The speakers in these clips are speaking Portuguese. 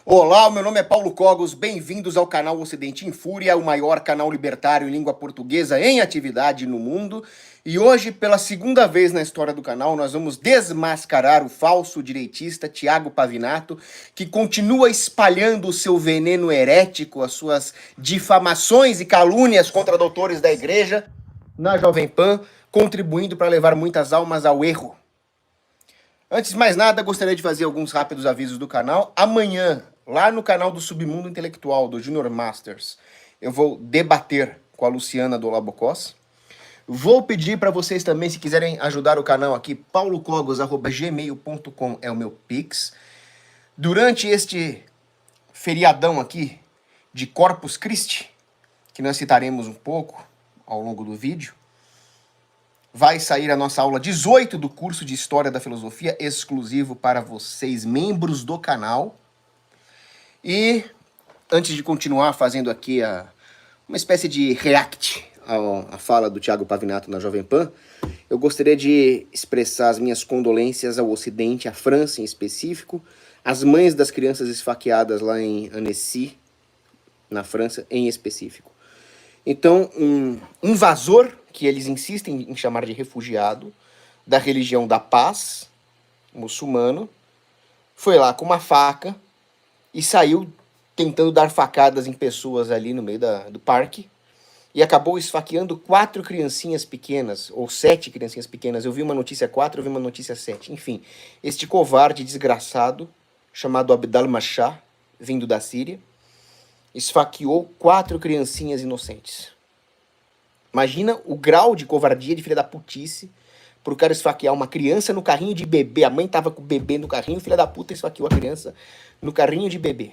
Olá, o meu nome é Paulo Cogos, bem-vindos ao canal Ocidente em Fúria, o maior canal libertário em língua portuguesa em atividade no mundo. E hoje, pela segunda vez na história do canal, nós vamos desmascarar o falso direitista Tiago Pavinato, que continua espalhando o seu veneno herético, as suas difamações e calúnias contra doutores da igreja na Jovem Pan, contribuindo para levar muitas almas ao erro. Antes de mais nada, gostaria de fazer alguns rápidos avisos do canal. Amanhã, lá no canal do Submundo Intelectual, do Junior Masters, eu vou debater com a Luciana do Labocós. Vou pedir para vocês também, se quiserem ajudar o canal aqui, paulocogos@gmail.com é o meu Pix. Durante este feriadão aqui de Corpus Christi, que nós citaremos um pouco ao longo do vídeo, vai sair a nossa aula 18 do curso de História da Filosofia, exclusivo para vocês, membros do canal. E antes de continuar fazendo aqui uma espécie de react à fala do Tiago Pavinato na Jovem Pan, eu gostaria de expressar as minhas condolências ao Ocidente, à França em específico, às mães das crianças esfaqueadas lá em Annecy, na França em específico. Então, um invasor, que eles insistem em chamar de refugiado, da religião da paz, muçulmano, foi lá com uma faca e saiu tentando dar facadas em pessoas ali no meio do parque e acabou esfaqueando 4 criancinhas pequenas, ou 7 criancinhas pequenas. Eu vi uma notícia 4, eu vi uma notícia 7. Enfim, este covarde desgraçado, chamado Abdal Mashah, vindo da Síria, esfaqueou 4 criancinhas inocentes. Imagina o grau de covardia, de filha da putice, pro cara esfaquear uma criança no carrinho de bebê. A mãe tava com o bebê no carrinho, filha da puta esfaqueou a criança no carrinho de bebê.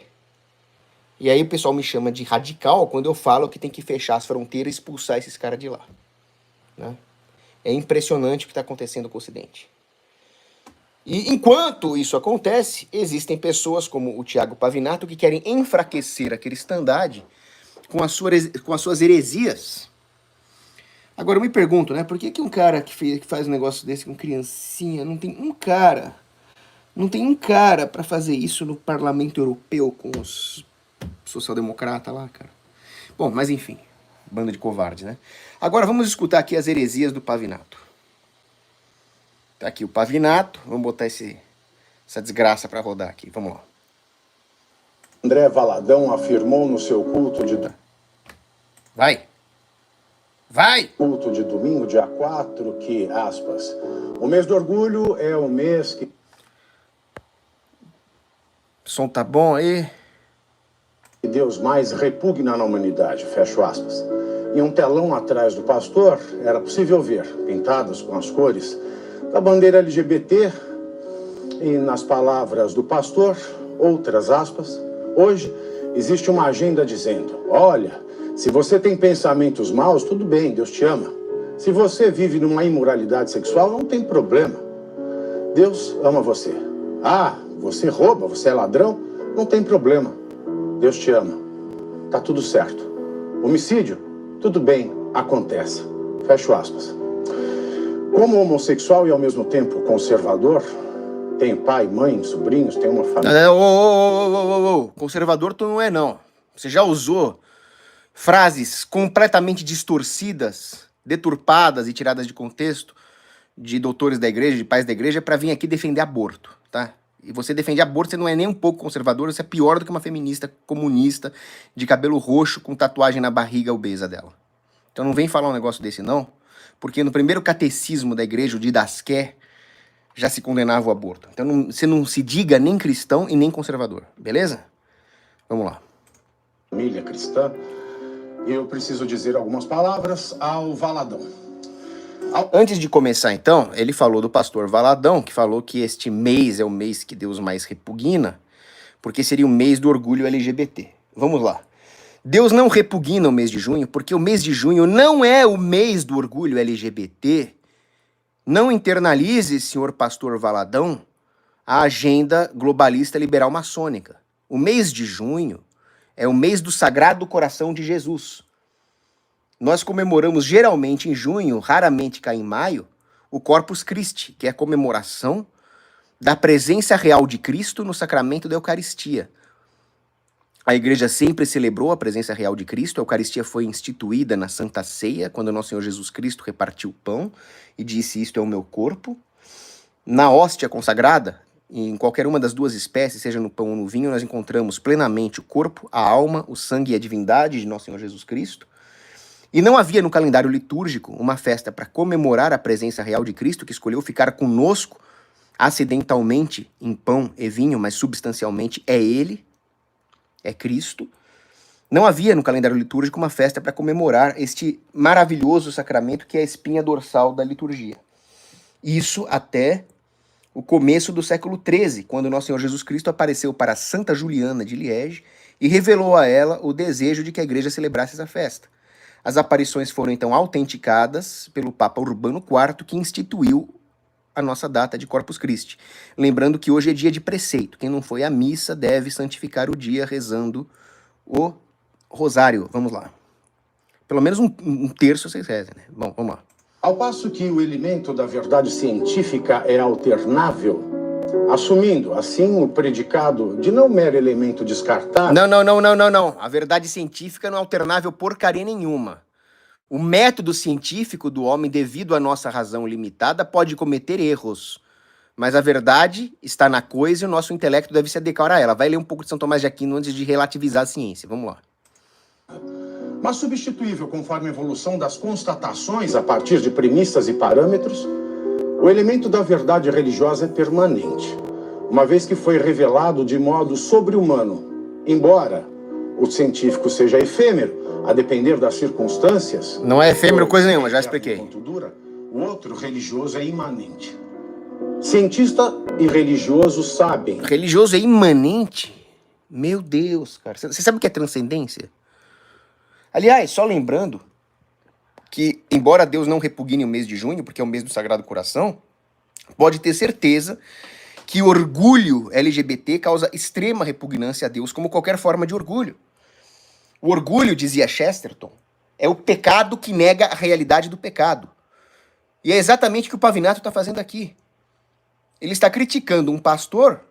E aí o pessoal me chama de radical quando eu falo que tem que fechar as fronteiras e expulsar esses caras de lá, né? É impressionante o que está acontecendo com o Ocidente. E enquanto isso acontece, existem pessoas como o Tiago Pavinato que querem enfraquecer a cristandade com as suas heresias. Agora eu me pergunto, né? Por que um cara que faz um negócio desse com criancinha, não tem um cara para fazer isso no Parlamento Europeu com os social-democratas lá, cara? Bom, mas enfim, banda de covardes, né? Agora vamos escutar aqui as heresias do Pavinato. Tá aqui o Pavinato, vamos botar essa desgraça para rodar aqui, vamos lá. André Valadão afirmou no seu culto de... Vai! Culto de domingo, dia 4, que, aspas, o mês do orgulho é o mês que... O som tá bom aí? Deus mais repugna na humanidade, fecho aspas. Em um telão atrás do pastor, era possível ver, pintadas com as cores da bandeira LGBT, e nas palavras do pastor, outras aspas, hoje existe uma agenda dizendo, olha, se você tem pensamentos maus, tudo bem, Deus te ama. Se você vive numa imoralidade sexual, não tem problema. Deus ama você. Ah, você rouba, você é ladrão, não tem problema. Deus te ama. Tá tudo certo. Homicídio, tudo bem, acontece. Fecho aspas. Como homossexual e ao mesmo tempo conservador, tem pai, mãe, sobrinhos, tem uma família... Conservador tu não é, não. Você já usou frases completamente distorcidas, deturpadas e tiradas de contexto de doutores da igreja, de pais da igreja, para vir aqui defender aborto, tá? E você defende aborto, você não é nem um pouco conservador, você é pior do que uma feminista comunista de cabelo roxo com tatuagem na barriga obesa dela. Então não vem falar um negócio desse, não, porque no primeiro catecismo da igreja, o Didasqué, já se condenava o aborto. Então você não se diga nem cristão e nem conservador, beleza? Vamos lá. Família cristã, eu preciso dizer algumas palavras ao Valadão. Antes de começar, então, ele falou do pastor Valadão, que falou que este mês é o mês que Deus mais repugna, porque seria o mês do orgulho LGBT. Vamos lá. Deus não repugna o mês de junho, porque o mês de junho não é o mês do orgulho LGBT. Não internalize, senhor pastor Valadão, a agenda globalista liberal maçônica. O mês de junho é o mês do Sagrado Coração de Jesus. Nós comemoramos geralmente em junho, raramente cá em maio, o Corpus Christi, que é a comemoração da presença real de Cristo no sacramento da Eucaristia. A igreja sempre celebrou a presença real de Cristo. A Eucaristia foi instituída na Santa Ceia, quando nosso Senhor Jesus Cristo repartiu o pão e disse: isto é o meu corpo. Na hóstia consagrada, em qualquer uma das duas espécies, seja no pão ou no vinho, nós encontramos plenamente o corpo, a alma, o sangue e a divindade de nosso Senhor Jesus Cristo. E não havia no calendário litúrgico uma festa para comemorar a presença real de Cristo, que escolheu ficar conosco acidentalmente em pão e vinho, mas substancialmente é Ele, é Cristo. Não havia no calendário litúrgico uma festa para comemorar este maravilhoso sacramento que é a espinha dorsal da liturgia. Isso até o começo do século XIII, quando nosso Senhor Jesus Cristo apareceu para Santa Juliana de Liege e revelou a ela o desejo de que a igreja celebrasse essa festa. As aparições foram então autenticadas pelo Papa Urbano IV, que instituiu a nossa data de Corpus Christi. Lembrando que hoje é dia de preceito. Quem não foi à missa deve santificar o dia rezando o rosário. Vamos lá. Pelo menos um terço vocês rezem, né? Bom, vamos lá. Ao passo que o elemento da verdade científica é alternável, assumindo, assim, o predicado de não mero elemento descartável... Não. A verdade científica não é alternável porcaria nenhuma. O método científico do homem, devido à nossa razão limitada, pode cometer erros. Mas a verdade está na coisa e o nosso intelecto deve se adequar a ela. Vai ler um pouco de São Tomás de Aquino antes de relativizar a ciência. Vamos lá. Mas substituível conforme a evolução das constatações a partir de premissas e parâmetros, o elemento da verdade religiosa é permanente, uma vez que foi revelado de modo sobre-humano, embora o científico seja efêmero, a depender das circunstâncias... Não é efêmero coisa nenhuma, já expliquei. O outro religioso é imanente. Cientista e religioso sabem... Religioso é imanente? Meu Deus, cara. Você sabe o que é transcendência? Aliás, só lembrando que, embora Deus não repugne o mês de junho, porque é o mês do Sagrado Coração, pode ter certeza que o orgulho LGBT causa extrema repugnância a Deus, como qualquer forma de orgulho. O orgulho, dizia Chesterton, é o pecado que nega a realidade do pecado. E é exatamente o que o Pavinato está fazendo aqui. Ele está criticando um pastor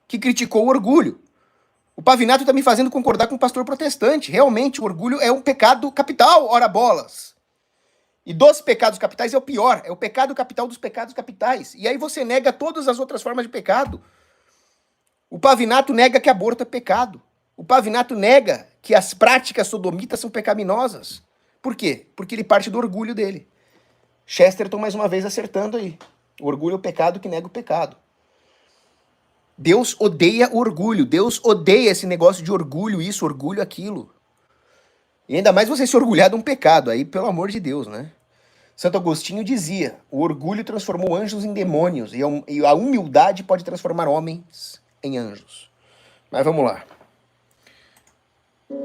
que criticou o orgulho. O Pavinato está me fazendo concordar com o pastor protestante. Realmente, o orgulho é um pecado capital, ora bolas. E dos pecados capitais é o pior. É o pecado capital dos pecados capitais. E aí você nega todas as outras formas de pecado. O Pavinato nega que aborto é pecado. O Pavinato nega que as práticas sodomitas são pecaminosas. Por quê? Porque ele parte do orgulho dele. Chesterton, mais uma vez, acertando aí. O orgulho é o pecado que nega o pecado. Deus odeia o orgulho. Deus odeia esse negócio de orgulho isso, orgulho aquilo. E ainda mais você se orgulhar de um pecado. Aí, pelo amor de Deus, né? Santo Agostinho dizia, o orgulho transformou anjos em demônios. E a humildade pode transformar homens em anjos. Mas vamos lá.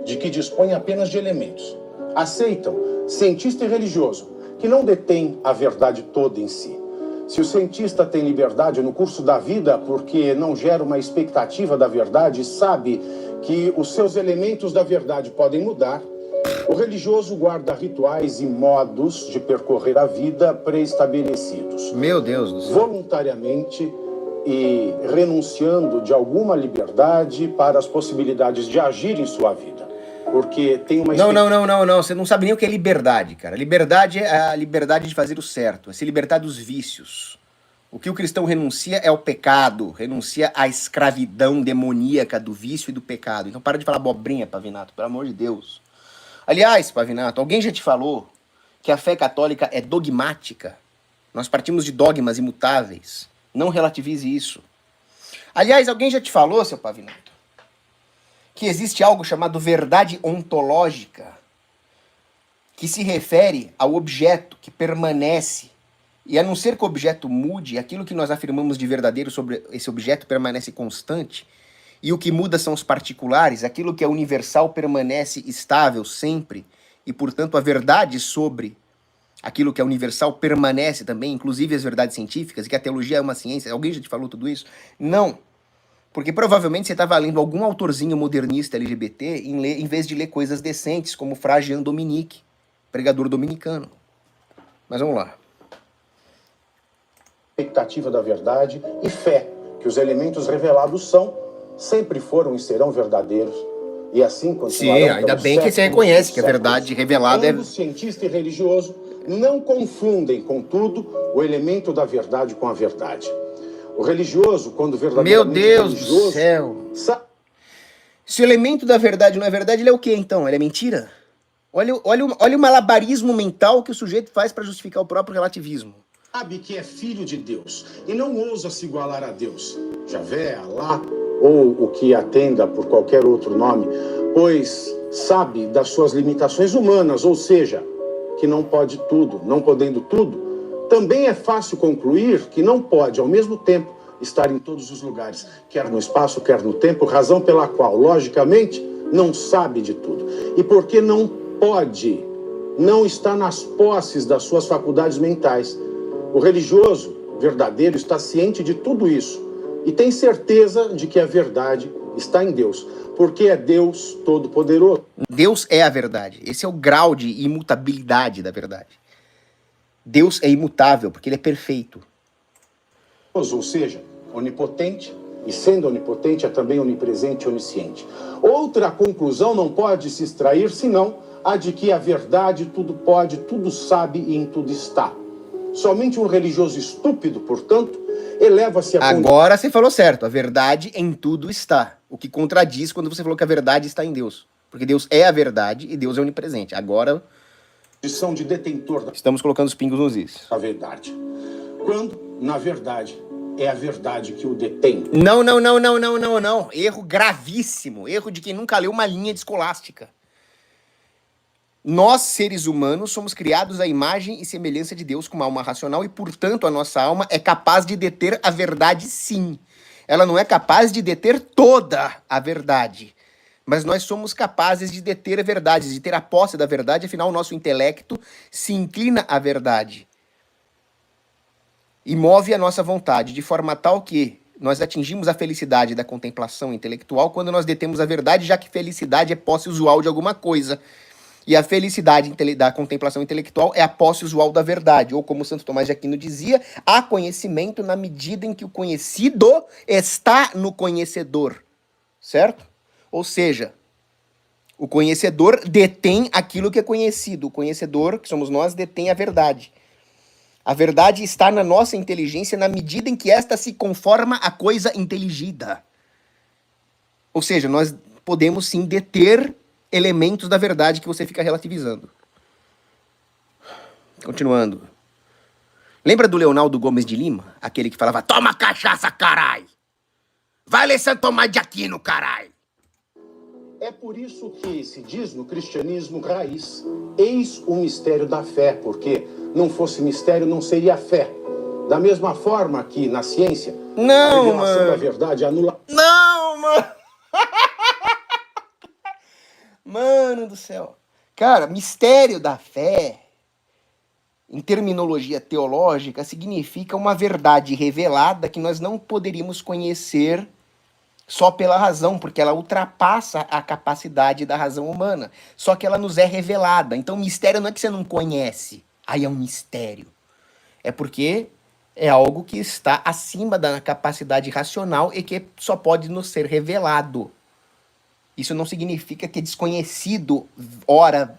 De que dispõe apenas de elementos. Aceitam, cientista e religioso, que não detém a verdade toda em si. Se o cientista tem liberdade no curso da vida porque não gera uma expectativa da verdade e sabe que os seus elementos da verdade podem mudar, o religioso guarda rituais e modos de percorrer a vida pré-estabelecidos. Meu Deus do céu. Voluntariamente e renunciando de alguma liberdade para as possibilidades de agir em sua vida. Porque tem uma... Não. Você não sabe nem o que é liberdade, cara. Liberdade é a liberdade de fazer o certo, é se libertar dos vícios. O que o cristão renuncia é o pecado, renuncia à escravidão demoníaca do vício e do pecado. Então para de falar abobrinha, Pavinato, pelo amor de Deus. Aliás, Pavinato, alguém já te falou que a fé católica é dogmática? Nós partimos de dogmas imutáveis. Não relativize isso. Aliás, alguém já te falou, seu Pavinato, que existe algo chamado verdade ontológica, que se refere ao objeto que permanece. E a não ser que o objeto mude, aquilo que nós afirmamos de verdadeiro sobre esse objeto permanece constante, e o que muda são os particulares, aquilo que é universal permanece estável sempre, e portanto a verdade sobre aquilo que é universal permanece também, inclusive as verdades científicas, e que a teologia é uma ciência. Alguém já te falou tudo isso? Não. Porque provavelmente você estava lendo algum autorzinho modernista LGBT em vez de ler coisas decentes, como Fra Jean Dominique, pregador dominicano. Mas vamos lá. Expectativa da verdade e fé, que os elementos revelados são, sempre foram e serão verdadeiros, E assim Sim, continuarão ainda pelos bem que você séculos reconhece dos que a séculos. verdade revelada é... Ambos, cientista e religioso, não confundem, contudo, o elemento da verdade com a verdade. O religioso, quando Meu verdadeiramente Deus do religioso, céu. sabe Se o elemento da verdade não é verdade, ele é o quê, então? Ele é mentira? Olha o malabarismo mental que o sujeito faz para justificar o próprio relativismo. que é filho de Deus e não ousa se igualar a Deus, Javé, Alá ou o que atenda por qualquer outro nome, pois sabe das suas limitações humanas, ou seja, que não pode tudo. Não podendo tudo, também é fácil concluir que não pode, ao mesmo tempo, estar em todos os lugares, quer no espaço, quer no tempo, razão pela qual, logicamente, não sabe de tudo. E porque não pode, não está nas posses das suas faculdades mentais. O religioso verdadeiro está ciente de tudo isso e tem certeza de que a verdade está em Deus, porque é Deus Todo-Poderoso. Deus é a verdade. Esse é o grau de imutabilidade da verdade. Deus é imutável, porque ele é perfeito. Ou seja, onipotente, e sendo onipotente é também onipresente e onisciente. Outra conclusão não pode se extrair senão a de que a verdade tudo pode, tudo sabe e em tudo está. Somente um religioso estúpido, portanto, eleva-se a... Agora você falou certo, a verdade em tudo está. O que contradiz quando você falou que a verdade está em Deus. Porque Deus é a verdade e Deus é onipresente. Agora condição de detentor da estamos colocando os pingos nos is. verdade. Quando, na verdade, é a verdade que o detém. Não. Erro gravíssimo. Erro de quem nunca leu uma linha de escolástica. Nós, seres humanos, somos criados à imagem e semelhança de Deus com uma alma racional e, portanto, a nossa alma é capaz de deter a verdade, sim. Ela não é capaz de deter toda a verdade. Mas nós somos capazes de deter a verdade, de ter a posse da verdade, afinal, o nosso intelecto se inclina à verdade. E move a nossa vontade, de forma tal que nós atingimos a felicidade da contemplação intelectual quando nós detemos a verdade, já que felicidade é posse usual de alguma coisa. E a felicidade da contemplação intelectual é a posse usual da verdade. Ou como Santo Tomás de Aquino dizia, há conhecimento na medida em que o conhecido está no conhecedor. Certo? Ou seja, o conhecedor detém aquilo que é conhecido. O conhecedor, que somos nós, detém a verdade. A verdade está na nossa inteligência na medida em que esta se conforma à coisa inteligida. Ou seja, nós podemos sim deter elementos da verdade que você fica relativizando. Continuando. Lembra do Leonardo Gomes de Lima? Aquele que falava, toma cachaça, carai! Vai ler Santo Tomás de Aquino, carai! É por isso que se diz no cristianismo raiz, eis o mistério da fé, porque não fosse mistério não seria fé. Da mesma forma que na ciência, a revelação da verdade anula... Não, mano! Mano do céu. Cara, mistério da fé, em terminologia teológica, significa uma verdade revelada que nós não poderíamos conhecer só pela razão, porque ela ultrapassa a capacidade da razão humana. Só que ela nos é revelada. Então, mistério não é que você não conhece. Aí é um mistério. É porque é algo que está acima da capacidade racional e que só pode nos ser revelado. Isso não significa que é desconhecido, ora...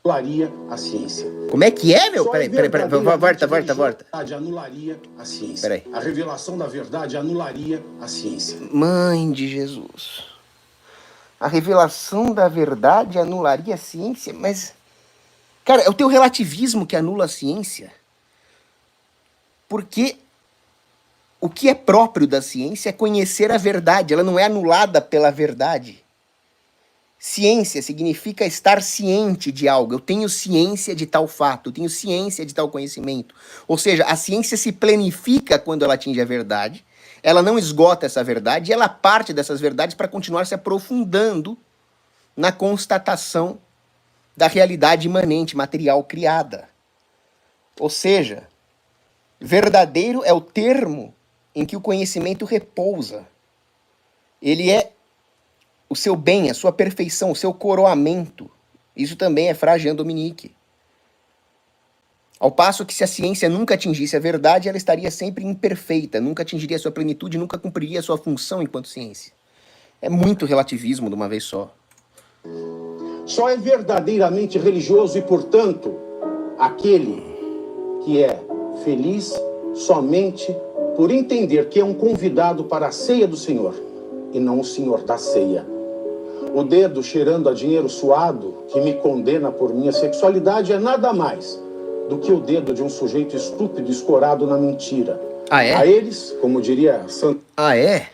anularia a ciência. Como é que é, meu? Só Peraí, volta. A verdade anularia a ciência. Peraí. A revelação da verdade anularia a ciência. Mãe de Jesus. A revelação da verdade anularia a ciência? Mas, cara, é o teu relativismo que anula a ciência. Porque o que é próprio da ciência é conhecer a verdade. Ela não é anulada pela verdade. Ciência significa estar ciente de algo. Eu tenho ciência de tal fato, eu tenho ciência de tal conhecimento. Ou seja, a ciência se planifica quando ela atinge a verdade, ela não esgota essa verdade e ela parte dessas verdades para continuar se aprofundando na constatação da realidade imanente, material criada. Ou seja, verdadeiro é o termo em que o conhecimento repousa. Ele é o seu bem, a sua perfeição, o seu coroamento. Isso também é frase Jean Dominique. Ao passo que se a ciência nunca atingisse a verdade, ela estaria sempre imperfeita, nunca atingiria sua plenitude, nunca cumpriria sua função enquanto ciência. É muito relativismo de uma vez só. Só é verdadeiramente religioso e, portanto, aquele que é feliz somente por entender que é um convidado para a ceia do Senhor e não o Senhor da ceia. O dedo cheirando a dinheiro suado que me condena por minha sexualidade é nada mais do que o dedo de um sujeito estúpido escorado na mentira. Ah, é? A eles, como diria Santo... Ah, é?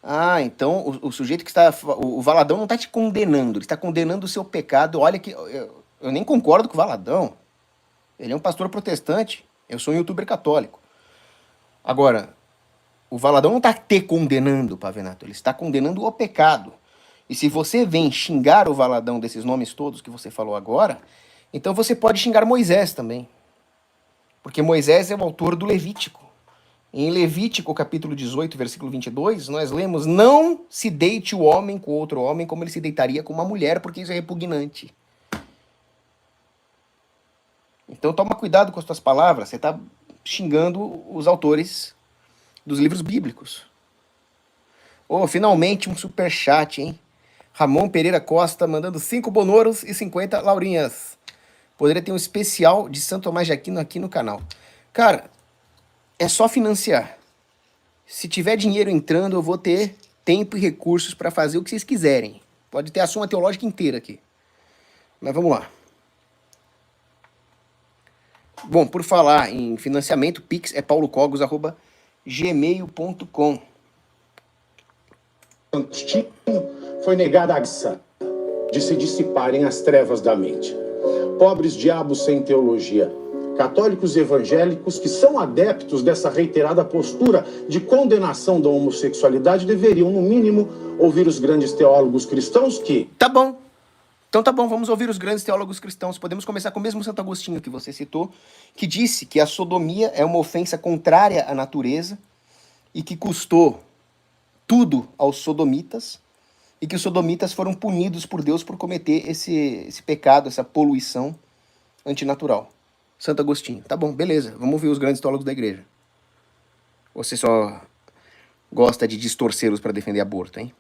Ah, então o sujeito que está... O Valadão não está te condenando, ele está condenando o seu pecado. Olha que... Eu nem concordo com o Valadão. Ele é um pastor protestante. Eu sou um youtuber católico. Agora, o Valadão não está te condenando, Pavinato. Ele está condenando o pecado. E se você vem xingar o Valadão desses nomes todos que você falou agora, então você pode xingar Moisés também. Porque Moisés é o autor do Levítico. Em Levítico, capítulo 18, versículo 22, nós lemos: não se deite o homem com outro homem como ele se deitaria com uma mulher, porque isso é repugnante. Então toma cuidado com as tuas palavras, você está xingando os autores dos livros bíblicos. Oh, finalmente um superchat, hein? Ramon Pereira Costa mandando 5 bonoros e 50 laurinhas. Poderia ter um especial de Santo Tomás de Aquino aqui no canal. Cara, é só financiar. Se tiver dinheiro entrando, eu vou ter tempo e recursos para fazer o que vocês quiserem. Pode ter a Suma Teológica inteira aqui. Mas vamos lá. Bom, por falar em financiamento, Pix é paulocogos@gmail.com. Agostinho foi negada a graça de se dissiparem as trevas da mente. Pobres diabos sem teologia, católicos evangélicos que são adeptos dessa reiterada postura de condenação da homossexualidade deveriam, no mínimo, ouvir os grandes teólogos cristãos que... Tá bom. Então tá bom, vamos ouvir os grandes teólogos cristãos. Podemos começar com o mesmo Santo Agostinho que você citou, que disse que a sodomia é uma ofensa contrária à natureza e que custou tudo aos sodomitas e que os sodomitas foram punidos por Deus por cometer esse pecado, essa poluição antinatural. Santo Agostinho. Tá bom, beleza. Vamos ouvir os grandes teólogos da igreja. Você só gosta de distorcê-los para defender aborto, hein?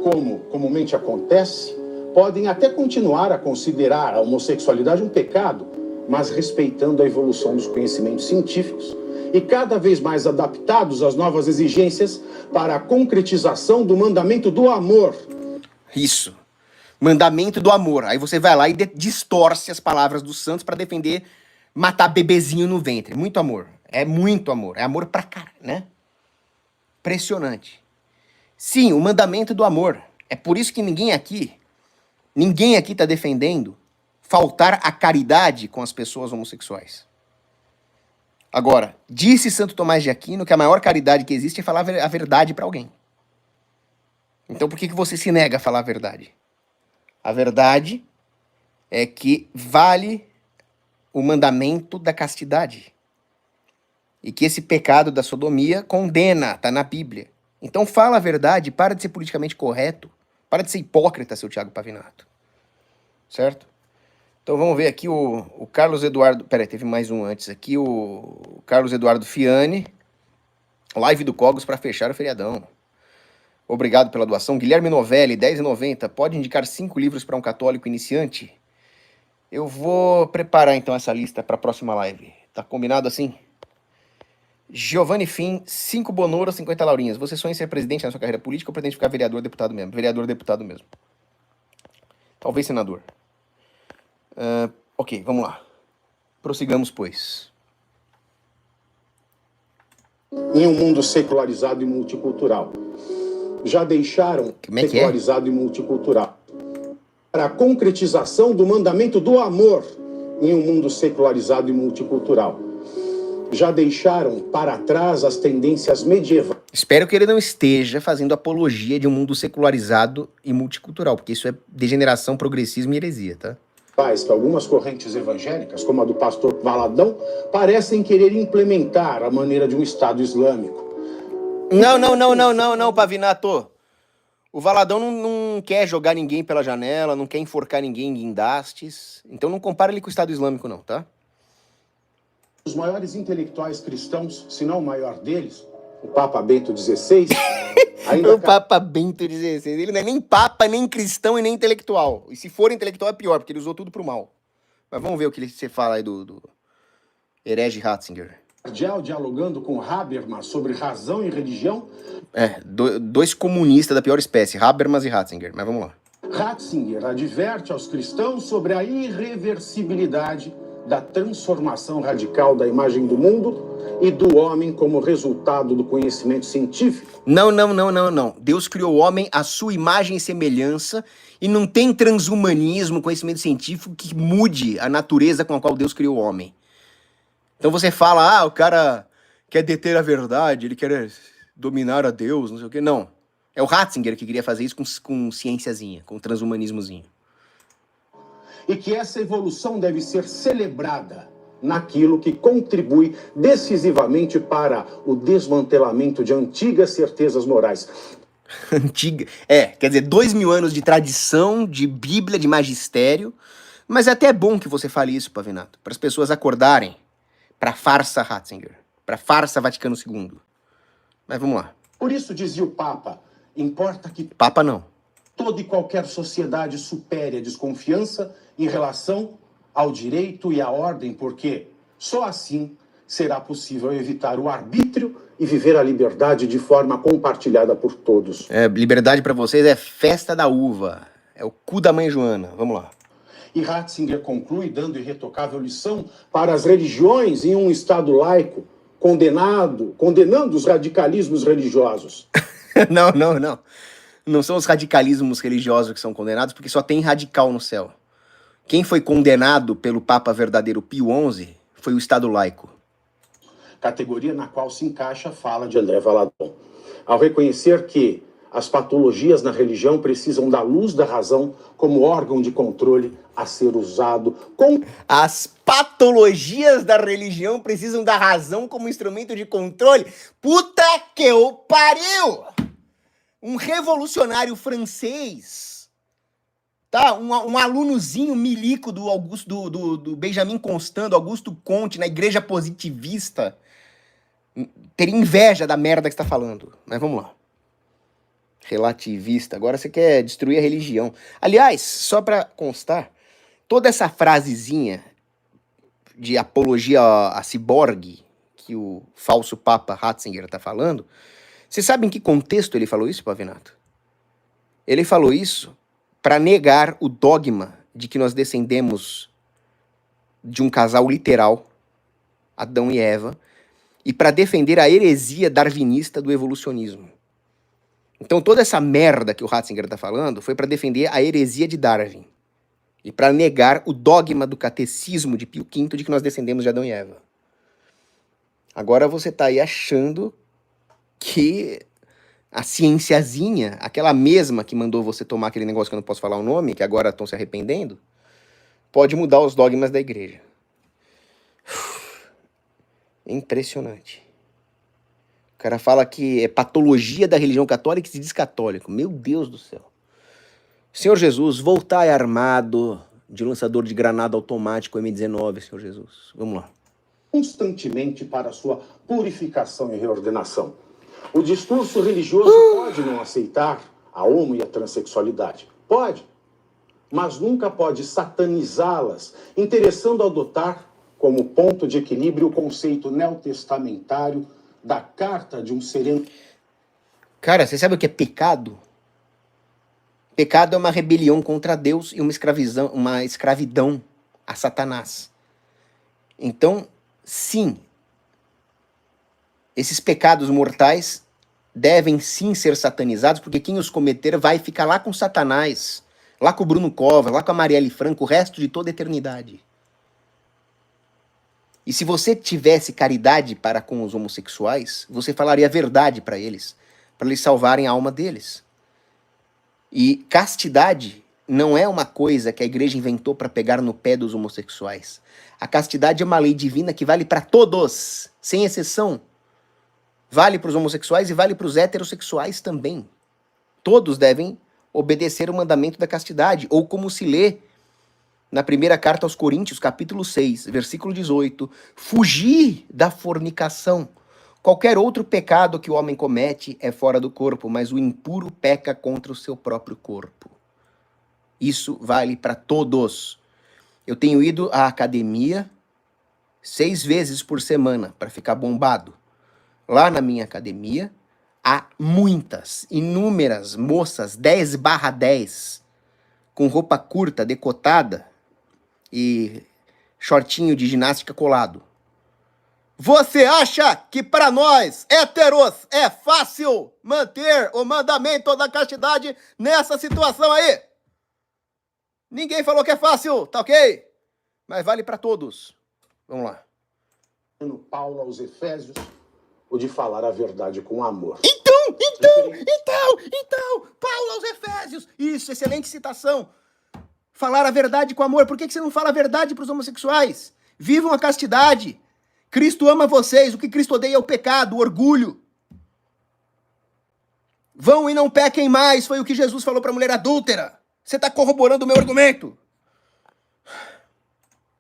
Como comumente acontece, podem até continuar a considerar a homossexualidade um pecado, mas respeitando a evolução dos conhecimentos científicos e cada vez mais adaptados às novas exigências para a concretização do mandamento do amor. Isso. Mandamento do amor. Aí você vai lá e distorce as palavras dos santos para defender matar bebezinho no ventre. Muito amor. É muito amor. É amor pra cara, né? Impressionante. Sim, o mandamento do amor. É por isso que ninguém aqui tá defendendo faltar a caridade com as pessoas homossexuais. Agora, disse Santo Tomás de Aquino que a maior caridade que existe é falar a verdade para alguém. Então por que você se nega a falar a verdade? A verdade é que vale o mandamento da castidade. E que esse pecado da sodomia condena, tá na Bíblia. Então fala a verdade, para de ser politicamente correto, para de ser hipócrita, seu Thiago Pavinato. Certo? Então vamos ver aqui o Carlos Eduardo... Peraí, teve mais um antes aqui, o Carlos Eduardo Fiani. Live do Cogos para fechar o feriadão. Obrigado pela doação. Guilherme Novelli, R$10,90. Pode indicar 5 livros para um católico iniciante? Eu vou preparar então essa lista para a próxima live. Tá combinado assim? Giovanni Fim, 5 bonoros, 50 laurinhas. Você sonha em ser presidente na sua carreira política ou pretende ficar vereador, deputado mesmo? Vereador, deputado mesmo. Talvez senador. Ok, vamos lá. Prossigamos, pois. Em um mundo secularizado e multicultural. Já deixaram secularizado e multicultural. Para a concretização do mandamento do amor em um mundo secularizado e multicultural. Já deixaram para trás as tendências medievais. Espero que ele não esteja fazendo apologia de um mundo secularizado e multicultural, porque isso é degeneração, progressismo e heresia, tá? Que algumas correntes evangélicas, como a do pastor Valadão, parecem querer implementar a maneira de um Estado Islâmico. Não, Pavinato. O Valadão não quer jogar ninguém pela janela, não quer enforcar ninguém em guindastes. Então não compara ele com o Estado Islâmico, não, tá? Os maiores intelectuais cristãos, se não o maior deles, o Papa Bento XVI, O Papa Bento XVI. Ele não é nem papa, nem cristão e nem intelectual. E se for intelectual é pior, porque ele usou tudo pro mal. Mas vamos ver o que você fala aí do herege Ratzinger. cardeal dialogando com Habermas sobre razão e religião. Dois comunistas da pior espécie, Habermas e Ratzinger. Mas vamos lá. Ratzinger adverte aos cristãos sobre a irreversibilidade da transformação radical da imagem do mundo e do homem como resultado do conhecimento científico. Não. Deus criou o homem à sua imagem e semelhança e não tem transhumanismo, conhecimento científico que mude a natureza com a qual Deus criou o homem. Então você fala, o cara quer deter a verdade, ele quer dominar a Deus, não sei o quê. Não. É o Ratzinger que queria fazer isso com ciênciazinha, com transhumanismozinho. E que essa evolução deve ser celebrada naquilo que contribui decisivamente para o desmantelamento de antigas certezas morais. Quer dizer, 2000 anos de tradição, de Bíblia, de magistério, mas é até bom que você fale isso, Pavinato, para as pessoas acordarem para a farsa Ratzinger, para a farsa Vaticano II. Mas vamos lá. Por isso dizia o Papa, importa que Papa não. toda e qualquer sociedade supere a desconfiança em relação ao direito e à ordem, porque só assim será possível evitar o arbítrio e viver a liberdade de forma compartilhada por todos. Liberdade para vocês é festa da uva, é o cu da mãe Joana. Vamos lá. E Ratzinger conclui dando irretocável lição para as religiões em um Estado laico, condenando os radicalismos religiosos. Não. Não são os radicalismos religiosos que são condenados, porque só tem radical no céu. Quem foi condenado pelo Papa verdadeiro Pio XI foi o Estado laico. Categoria na qual se encaixa a fala de André Valadão. Ao reconhecer que as patologias na religião precisam da luz da razão como órgão de controle a ser usado com... As patologias da religião precisam da razão como instrumento de controle? Puta que o pariu! Um revolucionário francês, tá? Um alunozinho milico do Benjamin Constant, do Augusto Comte, na igreja positivista, teria inveja da merda que você tá falando. Mas vamos lá. Relativista. Agora você quer destruir a religião. Aliás, só pra constar, toda essa frasezinha de apologia a ciborgue que o falso Papa Ratzinger tá falando, você sabe em que contexto ele falou isso, Pavinato? Ele falou isso para negar o dogma de que nós descendemos de um casal literal, Adão e Eva, e para defender a heresia darwinista do evolucionismo. Então toda essa merda que o Ratzinger tá falando foi para defender a heresia de Darwin e para negar o dogma do catecismo de Pio V de que nós descendemos de Adão e Eva. Agora você tá aí achando que a cienciazinha, aquela mesma que mandou você tomar aquele negócio que eu não posso falar o nome, que agora estão se arrependendo, pode mudar os dogmas da igreja. Impressionante. O cara fala que é patologia da religião católica e se diz católico. Meu Deus do céu. Senhor Jesus, voltai armado de lançador de granada automático M19, Senhor Jesus. Vamos lá. Constantemente para sua purificação e reordenação. O discurso religioso pode não aceitar a homo e a transexualidade. Pode. Mas nunca pode satanizá-las, interessando adotar como ponto de equilíbrio o conceito neotestamentário da carta de um sereno. Cara, você sabe o que é pecado? Pecado é uma rebelião contra Deus e uma escravidão a Satanás. Então, sim, esses pecados mortais devem sim ser satanizados, porque quem os cometer vai ficar lá com Satanás, lá com o Bruno Covas, lá com a Marielle Franco, o resto de toda a eternidade. E se você tivesse caridade para com os homossexuais, você falaria a verdade para eles salvarem a alma deles. E castidade não é uma coisa que a igreja inventou para pegar no pé dos homossexuais. A castidade é uma lei divina que vale para todos, sem exceção. Vale para os homossexuais e vale para os heterossexuais também. Todos devem obedecer o mandamento da castidade, ou como se lê na primeira carta aos Coríntios, capítulo 6, versículo 18, fugir da fornicação. Qualquer outro pecado que o homem comete é fora do corpo, mas o impuro peca contra o seu próprio corpo. Isso vale para todos. Eu tenho ido à academia 6 vezes por semana para ficar bombado. Lá na minha academia há muitas, inúmeras moças 10/10 com roupa curta, decotada e shortinho de ginástica colado. Você acha que para nós, héteros, é fácil manter o mandamento da castidade nessa situação aí? Ninguém falou que é fácil, tá ok? Mas vale para todos. Vamos lá. Paulo aos Efésios, o de falar a verdade com amor. Então, Paulo aos Efésios. Isso, excelente citação. Falar a verdade com amor. Por que você não fala a verdade para os homossexuais? Vivam a castidade. Cristo ama vocês. O que Cristo odeia é o pecado, o orgulho. Vão e não pequem mais. Foi o que Jesus falou para a mulher adúltera. Você está corroborando o meu argumento.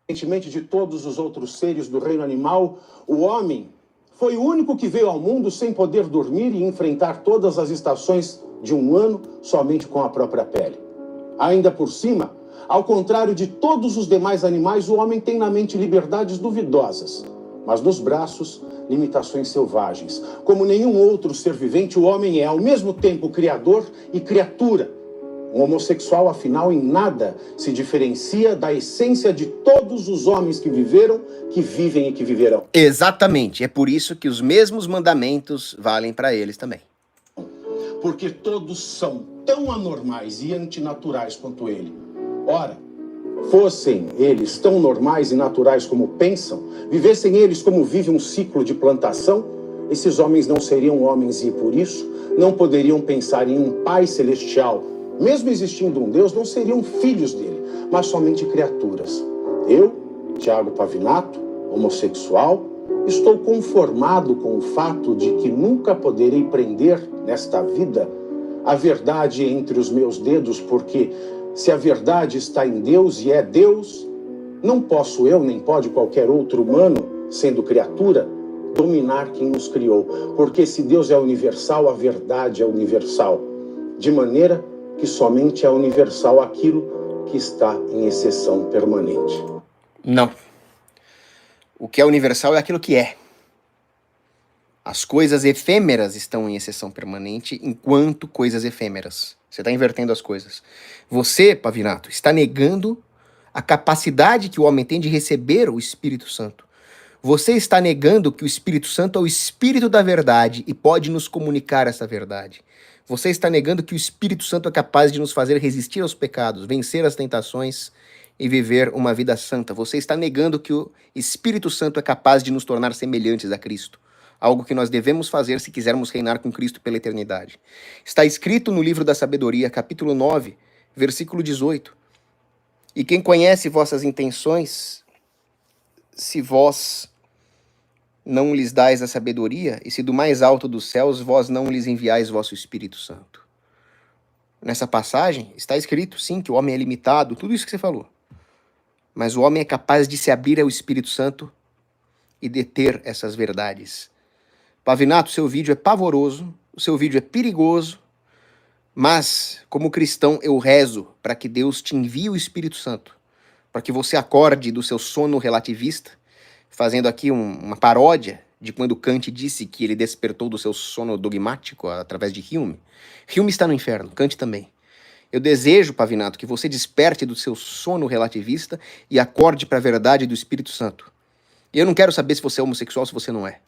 Diferentemente de todos os outros seres do reino animal, o homem foi o único que veio ao mundo sem poder dormir e enfrentar todas as estações de um ano somente com a própria pele. Ainda por cima, ao contrário de todos os demais animais, o homem tem na mente liberdades duvidosas, mas nos braços, limitações selvagens. Como nenhum outro ser vivente, o homem é ao mesmo tempo criador e criatura. Um homossexual, afinal, em nada se diferencia da essência de todos os homens que viveram, que vivem e que viverão. Exatamente. É por isso que os mesmos mandamentos valem para eles também. Porque todos são tão anormais e antinaturais quanto ele. Ora, fossem eles tão normais e naturais como pensam, vivessem eles como vive um ciclo de plantação, esses homens não seriam homens e, por isso, não poderiam pensar em um Pai Celestial. Mesmo existindo um Deus, não seriam filhos dele, mas somente criaturas. Eu, Tiago Pavinato, homossexual, estou conformado com o fato de que nunca poderei prender, nesta vida, a verdade entre os meus dedos, porque se a verdade está em Deus e é Deus, não posso eu, nem pode qualquer outro humano, sendo criatura, dominar quem nos criou. Porque se Deus é universal, a verdade é universal. De maneira que somente é universal aquilo que está em exceção permanente. Não. O que é universal é aquilo que é. As coisas efêmeras estão em exceção permanente, enquanto coisas efêmeras. Você está invertendo as coisas. Você, Pavinato, está negando a capacidade que o homem tem de receber o Espírito Santo. Você está negando que o Espírito Santo é o Espírito da verdade e pode nos comunicar essa verdade. Você está negando que o Espírito Santo é capaz de nos fazer resistir aos pecados, vencer as tentações e viver uma vida santa. Você está negando que o Espírito Santo é capaz de nos tornar semelhantes a Cristo. Algo que nós devemos fazer se quisermos reinar com Cristo pela eternidade. Está escrito no livro da Sabedoria, capítulo 9, versículo 18. E quem conhece vossas intenções, se vós não lhes dais a sabedoria, e se do mais alto dos céus vós não lhes enviais vosso Espírito Santo. Nessa passagem está escrito, sim, que o homem é limitado, tudo isso que você falou. Mas o homem é capaz de se abrir ao Espírito Santo e deter essas verdades. Pavinato, seu vídeo é pavoroso, o seu vídeo é perigoso, mas, como cristão, eu rezo para que Deus te envie o Espírito Santo, para que você acorde do seu sono relativista, fazendo aqui uma paródia de quando Kant disse que ele despertou do seu sono dogmático através de Hume. Hume está no inferno, Kant também. Eu desejo, Pavinato, que você desperte do seu sono relativista e acorde para a verdade do Espírito Santo. E eu não quero saber se você é homossexual ou se você não é.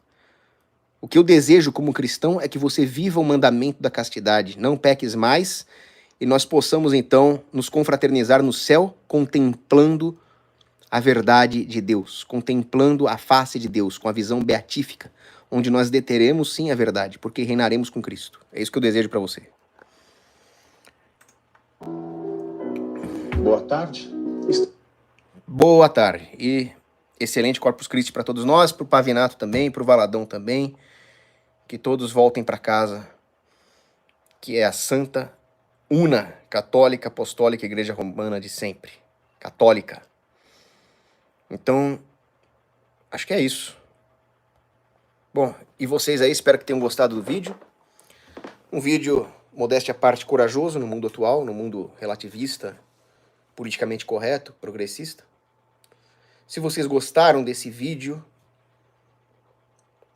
O que eu desejo como cristão é que você viva o mandamento da castidade, não peques mais, e nós possamos então nos confraternizar no céu, contemplando a verdade de Deus, contemplando a face de Deus, com a visão beatífica, onde nós deteremos sim a verdade, porque reinaremos com Cristo. É isso que eu desejo para você. Boa tarde. Boa tarde. E excelente Corpus Christi para todos nós, para o Pavinato também, para o Valadão também. Que todos voltem para casa que é a Santa, Una, Católica, Apostólica Igreja Romana de sempre. Católica. Então, acho que é isso. Bom, e vocês aí, espero que tenham gostado do vídeo. Um vídeo, modéstia à parte, corajoso no mundo atual, no mundo relativista, politicamente correto, progressista. Se vocês gostaram desse vídeo,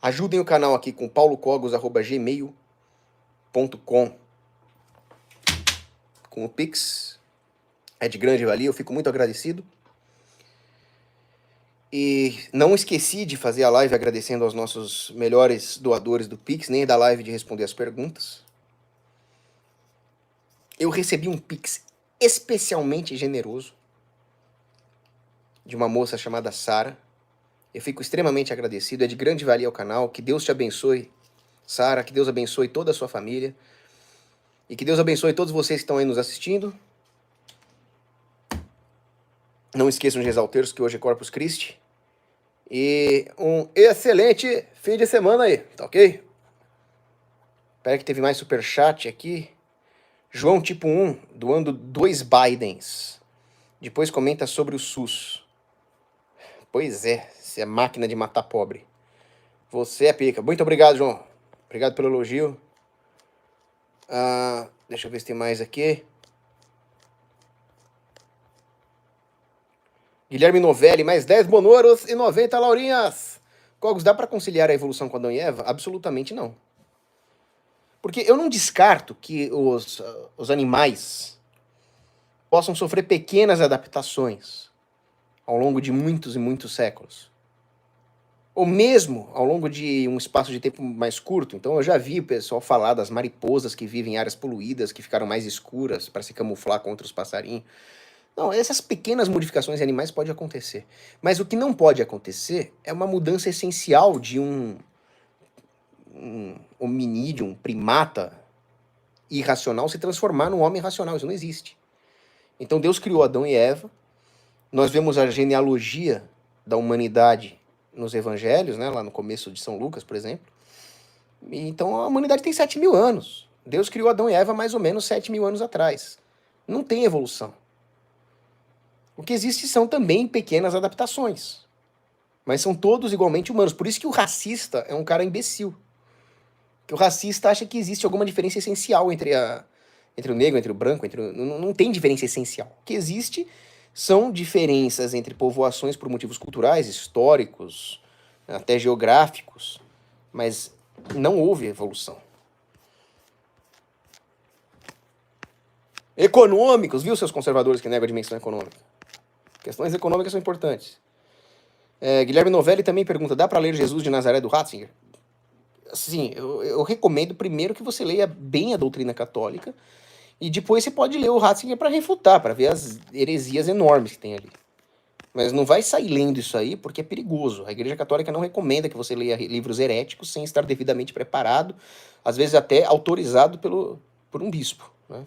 ajudem o canal aqui com paulocogos@gmail.com. Com o Pix. É de grande valia, eu fico muito agradecido. E não esqueci de fazer a live agradecendo aos nossos melhores doadores do Pix, nem da live de responder as perguntas. Eu recebi um Pix especialmente generoso de uma moça chamada Sara. Eu fico extremamente agradecido, é de grande valia ao canal. Que Deus te abençoe, Sara, que Deus abençoe toda a sua família. E que Deus abençoe todos vocês que estão aí nos assistindo. Não esqueçam de rezar o terço, que hoje é Corpus Christi. E um excelente fim de semana aí, tá ok? Espera que teve mais superchat aqui. João tipo 1, doando 2 Bidens. Depois comenta sobre o SUS. Pois é, você é máquina de matar pobre. Você é pica. Muito obrigado, João. Obrigado pelo elogio. Deixa eu ver se tem mais aqui. Guilherme Novelli, mais 10 bonoros e 90 laurinhas. Cogos, dá para conciliar a evolução com Adão e Eva? Absolutamente não. Porque eu não descarto que os animais possam sofrer pequenas adaptações ao longo de muitos e muitos séculos. Ou mesmo ao longo de um espaço de tempo mais curto. Então eu já vi o pessoal falar das mariposas que vivem em áreas poluídas, que ficaram mais escuras para se camuflar contra os passarinhos. Não, essas pequenas modificações em animais podem acontecer. Mas o que não pode acontecer é uma mudança essencial de um hominídeo, um primata irracional se transformar num homem racional. Isso não existe. Então Deus criou Adão e Eva. Nós vemos a genealogia da humanidade nos evangelhos, né, lá no começo de São Lucas, por exemplo. Então a humanidade tem 7.000 anos. Deus criou Adão e Eva mais ou menos 7.000 anos atrás. Não tem evolução. O que existe são também pequenas adaptações. Mas são todos igualmente humanos. Por isso que o racista é um cara imbecil. Que o racista acha que existe alguma diferença essencial entre o negro, entre o branco, não tem diferença essencial. O que existe são diferenças entre povoações por motivos culturais, históricos, até geográficos, mas não houve evolução. Econômicos, viu, seus conservadores que negam a dimensão econômica? Questões econômicas são importantes. Guilherme Novelli também pergunta, dá para ler Jesus de Nazaré do Ratzinger? Sim, eu recomendo primeiro que você leia bem a doutrina católica e depois você pode ler o Ratzinger para refutar, para ver as heresias enormes que tem ali. Mas não vai sair lendo isso aí porque é perigoso. A Igreja Católica não recomenda que você leia livros heréticos sem estar devidamente preparado, às vezes até autorizado por um bispo, né?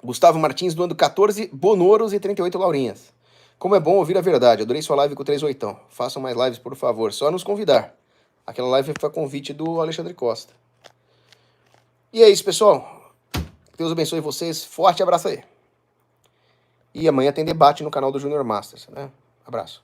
Gustavo Martins doando 14 bonoros e 38 laurinhas. Como é bom ouvir a verdade. Adorei sua live com o 38. Façam mais lives, por favor. Só nos convidar. Aquela live foi a convite do Alexandre Costa. E é isso, pessoal. Deus abençoe vocês. Forte abraço aí. E amanhã tem debate no canal do Junior Masters, né? Abraço.